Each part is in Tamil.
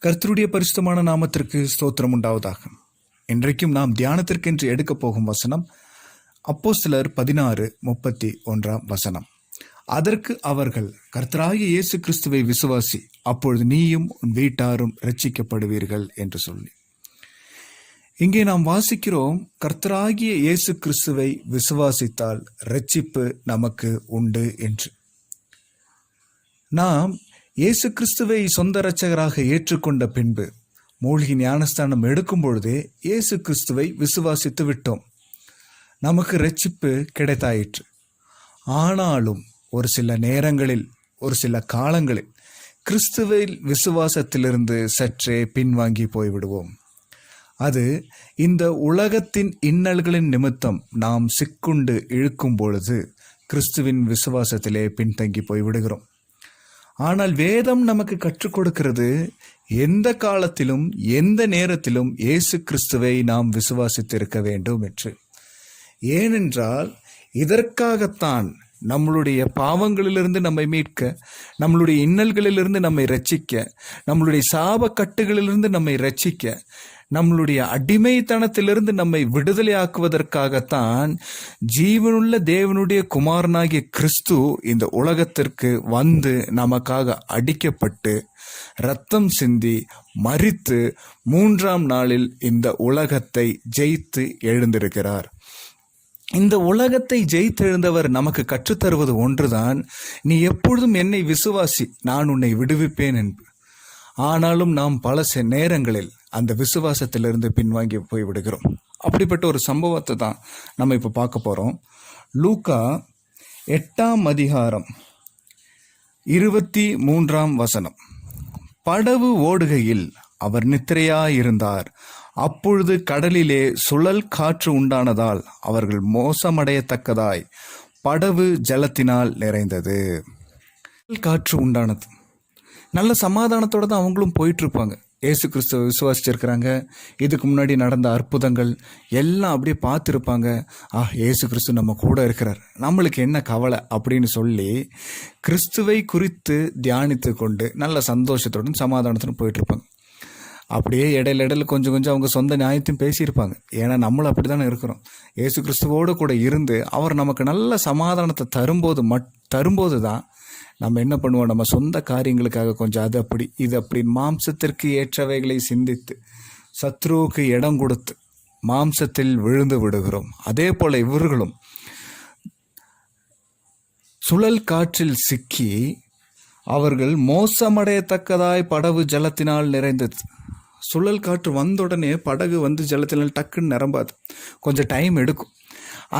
கர்த்தருடைய பரிசுத்தமான நாமத்திற்கு ஸ்தோத்திரம் உண்டாவதாக. இன்றைக்கும் நாம் தியானத்திற்கென்று எடுக்கப் போகும் வசனம் அப்போஸ்தலர் 16:31. அதற்கு அவர்கள், கர்த்தராகிய இயேசு கிறிஸ்துவை விசுவாசி, அப்பொழுது நீயும் உன் வீட்டாரும் இரட்சிக்கப்படுவீர்கள் என்று சொல்லி. இங்கே நாம் வாசிக்கிறோம், கர்த்தராகிய இயேசு கிறிஸ்துவை விசுவாசித்தால் இரட்சிப்பு நமக்கு உண்டு என்று. நாம் இயேசு கிறிஸ்துவை சொந்த இரட்சகராக ஏற்றுக்கொண்ட பின்பு மூழ்கி ஞானஸ்தானம் எடுக்கும் பொழுதே இயேசு கிறிஸ்துவை விசுவாசித்து விட்டோம். நமக்கு இரட்சிப்பு கிடைத்தாயிற்று. ஆனாலும் ஒரு சில நேரங்களில், ஒரு சில காலங்களில் கிறிஸ்துவில் விசுவாசத்திலிருந்து சற்றே பின்வாங்கி போய்விடுவோம். அது இந்த உலகத்தின் இன்னல்களின் நிமித்தம் நாம் சிக்குண்டு இழுக்கும் பொழுது கிறிஸ்துவின் விசுவாசத்திலே பின்தங்கி போய்விடுகிறோம். ஆனால் வேதம் நமக்கு கற்றுக் கொடுக்கிறது, எந்த காலத்திலும் எந்த நேரத்திலும் இயேசு கிறிஸ்துவை நாம் விசுவாசித்திருக்க வேண்டும் என்று. ஏனென்றால் இதற்காகத்தான் நம்மளுடைய பாவங்களிலிருந்து நம்மை மீட்க, நம்மளுடைய இன்னல்களிலிருந்து நம்மை இரட்சிக்க, நம்மளுடைய சாப கட்டுகளிலிருந்து நம்மை இரட்சிக்க, நம்மளுடைய அடிமைத்தனத்திலிருந்து நம்மை விடுதலையாக்குவதற்காகத்தான் ஜீவனுள்ள தேவனுடைய குமாரனாகிய கிறிஸ்து இந்த உலகத்திற்கு வந்து நமக்காக அடிக்கப்பட்டு இரத்தம் சிந்தி மரித்து 3ஆம் நாளில் இந்த உலகத்தை ஜெயித்து எழுந்திருக்கிறார். இந்த உலகத்தை ஜெயித்தெழுந்தவர் நமக்கு கற்றுத்தருவது ஒன்றுதான், நீ எப்பொழுதும் என்னை விசுவாசி, நான் உன்னை விடுவிப்பேன் என்று. ஆனாலும் நாம் பல நேரங்களில் அந்த விசுவாசத்திலிருந்து பின்வாங்கி போய்விடுகிறோம். அப்படிப்பட்ட ஒரு சம்பவத்தை தான் நம்ம இப்போ பார்க்க போகிறோம். லூக்கா 8:23. படவு ஓடுகையில் அவர் நித்திரையாயிருந்தார். அப்பொழுது கடலிலே சுழல் காற்று உண்டானதால் அவர்கள் மோசமடையத்தக்கதாய் படவு ஜலத்தினால் நிறைந்தது. காற்று உண்டானது. நல்ல சமாதானத்தோடு தான் அவங்களும் போயிட்டு இருப்பாங்க. இயேசு கிறிஸ்துவ விசுவாசிச்சிருக்கிறாங்க. இதுக்கு முன்னாடி நடந்த அற்புதங்கள் எல்லாம் அப்படியே பார்த்துருப்பாங்க. இயேசு கிறிஸ்து நம்ம கூட இருக்கிறார், நம்மளுக்கு என்ன கவலை அப்படின்னு சொல்லி கிறிஸ்துவை குறித்து தியானித்து கொண்டு நல்ல சந்தோஷத்துடன் சமாதானத்துடன் போயிட்டு இருப்பாங்க. அப்படியே இடையில கொஞ்சம் அவங்க சொந்த நியாயத்தையும் பேசியிருப்பாங்க. ஏன்னா நம்மளும் அப்படி தானே இருக்கிறோம். இயேசு கிறிஸ்துவோடு கூட இருந்து அவர் நமக்கு நல்ல சமாதானத்தை தரும்போது தான் நம்ம என்ன பண்ணுவோம், நம்ம சொந்த காரியங்களுக்காக கொஞ்சம் அது அப்படி இது அப்படி மாம்சத்திற்கு ஏற்றவைகளை சிந்தித்து சத்ருவுக்கு இடம் கொடுத்து மாம்சத்தில் விழுந்து விடுகிறோம். அதே போல இவர்களும் சுழல் காற்றில் சிக்கி அவர்கள் மோசமடையத்தக்கதாய் படகு ஜலத்தினால் நிறைந்தது. சுழல் காற்று வந்தவுடனே படகு ஜலத்தினால் டக்குன்னு நிரம்பாது, கொஞ்சம் டைம் எடுக்கும்.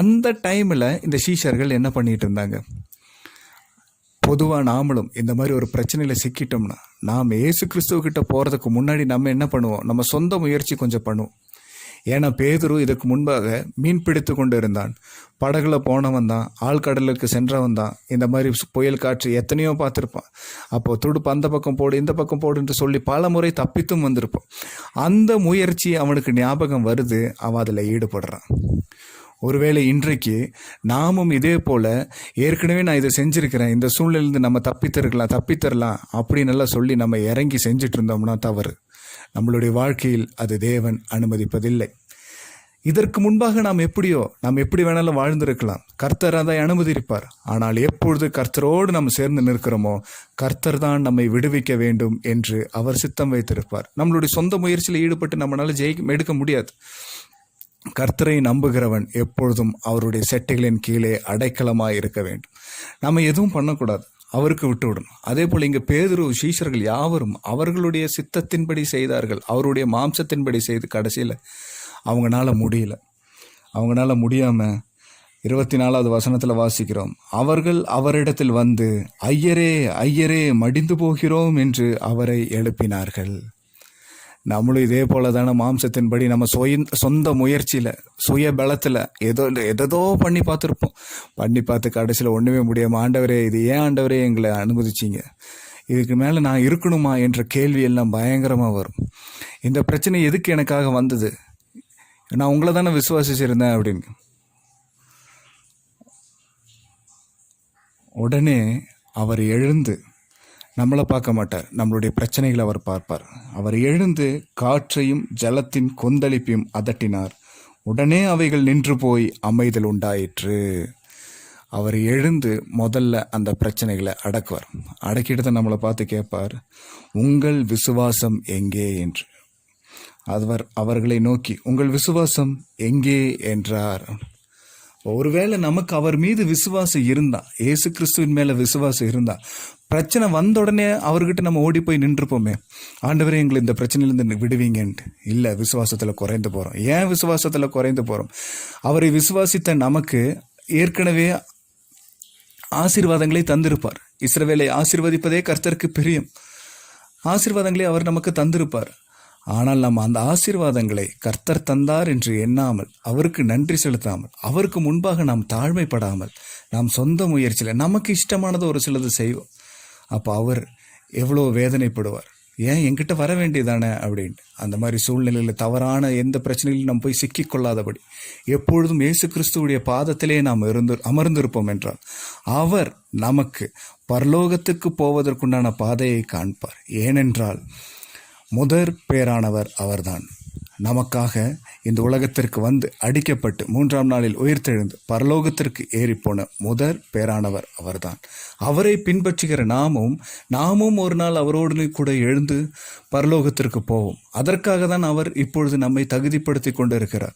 அந்த டைமில் இந்த சீஷர்கள் என்ன பண்ணிட்டு இருந்தாங்க, பொதுவாக நாமளும் இந்த மாதிரி ஒரு பிரச்சனையில் சிக்கிட்டோம்னா நாம் இயேசு கிறிஸ்துவக்கிட்ட போகிறதுக்கு முன்னாடி நம்ம என்ன பண்ணுவோம், நம்ம சொந்த முயற்சி கொஞ்சம் பண்ணுவோம். ஏன்னா பேதுரு இதுக்கு முன்பாக மீன் பிடித்து கொண்டு இருந்தான். படகுல போனவன் தான், ஆழ்கடலுக்கு சென்றவன் தான். இந்த மாதிரி புயல் காற்று எத்தனையோ பார்த்துருப்பான். அப்போது துடுப்பு அந்த பக்கம் போடு இந்த பக்கம் போடுன்னு சொல்லி பல முறை தப்பித்தும் வந்திருப்பான். அந்த முயற்சி அவனுக்கு ஞாபகம் வருது, அவன் அதில் ஈடுபடுறான். ஒருவேளை இன்றைக்கு நாமும் இதே போல் ஏற்கனவே நான் இதை செஞ்சுருக்கிறேன், இந்த சூழ்நிலையிலிருந்து நம்ம தப்பித்தரலாம் அப்படின்னு எல்லாம் சொல்லி நம்ம இறங்கி செஞ்சுட்டு இருந்தோம்னா தவறு. நம்மளுடைய வாழ்க்கையில் அது தேவன் அனுமதிப்பதில்லை. இதற்கு முன்பாக நாம் எப்படி வேணாலும் வாழ்ந்திருக்கலாம். கர்த்தர் அதை அனுமதிப்பார். ஆனால் எப்பொழுது கர்த்தரோடு நம்ம சேர்ந்து நிற்கிறோமோ கர்த்தர் தான் நம்மை விடுவிக்க வேண்டும் என்று அவர் சித்தம் வைத்திருப்பார். நம்மளுடைய சொந்த முயற்சியில் ஈடுபட்டு நம்மளால எடுக்க முடியாது. கர்த்தரை நம்புகிறவன் எப்பொழுதும் அவருடைய செட்டைகளின் கீழே அடைக்கலமாய் இருக்க வேண்டும். நம்ம எதுவும் பண்ணக்கூடாது, அவருக்கு விட்டு விடணும். அதே போல் இங்கே பேதுரு சீஷர்கள் யாவரும் அவர்களுடைய சித்தத்தின்படி செய்தார்கள், அவருடைய மாம்சத்தின்படி செய்து கடைசியில் அவங்களால முடியாமல் 24 வாசிக்கிறோம், அவர்கள் அவரிடத்தில் வந்து ஐயரே ஐயரே மடிந்து போகிறோம் என்று அவரை எழுப்பினார்கள். நம்மளும் இதே போல தானே மாம்சத்தின்படி நம்ம சொந்த முயற்சியில் சுய பலத்தில் எதோ பண்ணி பார்த்து கடைசியில் ஒன்றுமே முடியாமல், ஆண்டவரே இது ஏன் ஆண்டவரே எங்களை அனுமதிச்சிங்க, இதுக்கு மேலே நான் இருக்கணுமா என்ற கேள்வி எல்லாம் பயங்கரமாக வரும். இந்த பிரச்சனை எதுக்கு எனக்காக வந்தது, நான் உங்களை தானே விசுவாசிச்சிருந்தேன் அப்படின்னு. உடனே அவர் எழுந்து நம்மளை பார்க்க மாட்டார், நம்மளுடைய பிரச்சனைகளை அவர் பார்ப்பார். அவர் எழுந்து காற்றையும் ஜலத்தின் கொந்தளிப்பையும் அதட்டினார். உடனே அவைகள் நின்று போய் அமைதல் உண்டாயிற்று. அவர் எழுந்து முதல்ல அந்த பிரச்சனைகளை அடக்குவார். அடக்கிட்டு தான் நம்மளை பார்த்து கேட்பார், உங்கள் விசுவாசம் எங்கே என்று. அவர்களை நோக்கி உங்கள் விசுவாசம் எங்கே என்றார். ஒருவேளை நமக்கு அவர் மீது விசுவாசம் இருந்தா, இயேசு கிறிஸ்துவின் மேல விசுவாசம் இருந்தா, பிரச்சனை வந்த உடனே அவர்கிட்ட நம்ம ஓடி போய் நின்றுப்போமே, ஆண்டவரே எங்களை இந்த பிரச்சனையிலேருந்து விடுவீங்கன்ட்டு. இல்லை, விசுவாசத்தில் குறைந்து போகிறோம். ஏன் விசுவாசத்தில் குறைந்து போகிறோம்? அவரை விசுவாசித்த நமக்கு ஏற்கனவே ஆசீர்வாதங்களை தந்திருப்பார். இஸ்ரவேலை ஆசீர்வதிப்பதே கர்த்தருக்கு பிரியம். ஆசீர்வாதங்களை அவர் நமக்கு தந்திருப்பார். ஆனால் நம்ம அந்த ஆசீர்வாதங்களை கர்த்தர் தந்தார் என்று எண்ணாமல், அவருக்கு நன்றி செலுத்தாமல், அவருக்கு முன்பாக நாம் தாழ்மைப்படாமல், நாம் சொந்த முயற்சியில் நமக்கு இஷ்டமானது ஒரு சிலது செய்வோம். அப்போ அவர் எவ்வளோ வேதனைப்படுவார். ஏன் என்கிட்ட வர வேண்டியதானே அப்படின்ட்டு. அந்த மாதிரி சூழ்நிலையில் தவறான எந்த பிரச்சனையிலும் நாம் போய் சிக்கிக்கொள்ளாதபடி எப்பொழுதும் இயேசு கிறிஸ்துவுடைய பாதத்திலே நாம் அமர்ந்திருப்போம் என்றால் அவர் நமக்கு பரலோகத்துக்கு போவதற்குண்டான பாதையை காண்பார். ஏனென்றால் முதற் பேரானவர் அவர்தான். நமக்காக இந்த உலகத்திற்கு வந்து அடிக்கப்பட்டு 3ஆம் நாளில் உயிர்த்தெழுந்து பரலோகத்திற்கு ஏறிப்போன முதற் பேரானவர் அவர்தான். அவரை பின்பற்றுகிற நாமும் ஒரு நாள் அவரோடு கூட எழுந்து பரலோகத்திற்கு போவோம். அதற்காக தான் அவர் இப்பொழுது நம்மை தகுதிப்படுத்தி கொண்டிருக்கிறார்.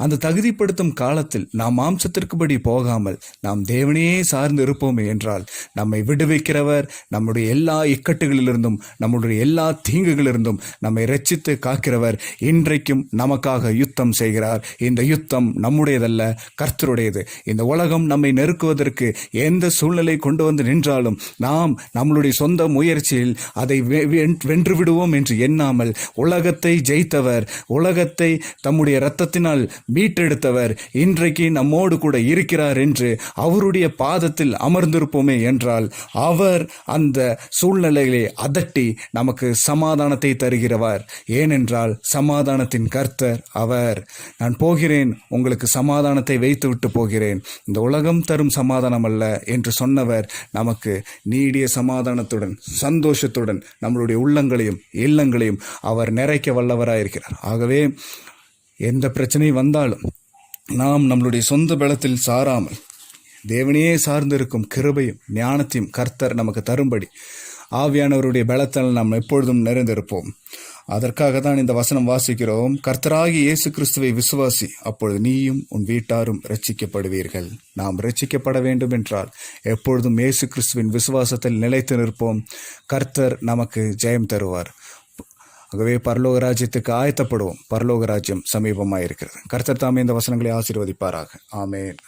அந்த தகுதிப்படுத்தும் காலத்தில் நாம் மாம்சத்திற்குபடி போகாமல் நாம் தேவனையே சார்ந்து இருப்போமே என்றால் நம்மை விடுவிக்கிறவர் நம்முடைய எல்லா இக்கட்டுகளிலிருந்தும் நம்முடைய எல்லா தீங்குகளிலிருந்தும் நம்மை இரட்சித்து காக்கிறவர் இன்றைக்கும் நமக்காக யுத்தம் செய்கிறார். இந்த யுத்தம் நம்முடையதல்ல, கர்த்தருடையது. இந்த உலகம் நம்மை நெருக்குவதற்கு எந்த சூழ்நிலை கொண்டு வந்து நின்றாலும் நாம் நம்மளுடைய சொந்த முயற்சியில் அதை வென்று விடுவோம் என்று எண்ணாமல், உலகத்தை ஜெயித்தவர், உலகத்தை தம்முடைய இரத்தத்தினால் மீட்டெடுத்தவர் இன்றைக்கு நம்மோடு கூட இருக்கிறார் என்று அவருடைய பாதத்தில் அமர்ந்திருப்போமே என்றால் அவர் அந்த சூழ்நிலைகளை அதட்டி நமக்கு சமாதானத்தை தருகிறவர். ஏனென்றால் சமாதானத்தின் கர்த்தர் அவர். நான் போகிறேன், உங்களுக்கு சமாதானத்தை வைத்து விட்டு போகிறேன், இந்த உலகம் தரும் சமாதானம் அல்ல என்று சொன்னவர் நமக்கு நீடிய சமாதானத்துடன் சந்தோஷத்துடன் நம்மளுடைய உள்ளங்களையும் இல்லங்களையும் அவர் நிறைக்க வல்லவராயிருக்கிறார். ஆகவே எந்த பிரச்சனை வந்தாலும் நாம் நம்மளுடைய சொந்த பலத்தில் சாராமல் தேவனையே சார்ந்திருக்கும் கிருபையும் ஞானத்தையும் கர்த்தர் நமக்கு தரும்படி ஆவியானவருடைய பலத்தால் நாம் எப்பொழுதும் நிறைந்திருப்போம். அதற்காக தான் இந்த வசனம் வாசிக்கிறோம். கர்த்தராகிய இயேசு கிறிஸ்துவை விசுவாசி, அப்பொழுது நீயும் உன் வீட்டாரும் இரட்சிக்கப்படுவீர்கள். நாம் இரட்சிக்கப்பட வேண்டும் என்றால் எப்பொழுதும் இயேசு கிறிஸ்துவின் விசுவாசத்தில் நிலைத்து நிற்போம். கர்த்தர் நமக்கு ஜெயம் தருவார். ஆகவே பரலோக ராஜ்யத்துக்கு ஆயத்தப்படுவோம். பரலோக ராஜ்யம் சமீபமாயிருக்கிறது. கர்த்தர் தாமே இந்த வசனங்களை ஆசீர்வதிப்பாராக. ஆமென்.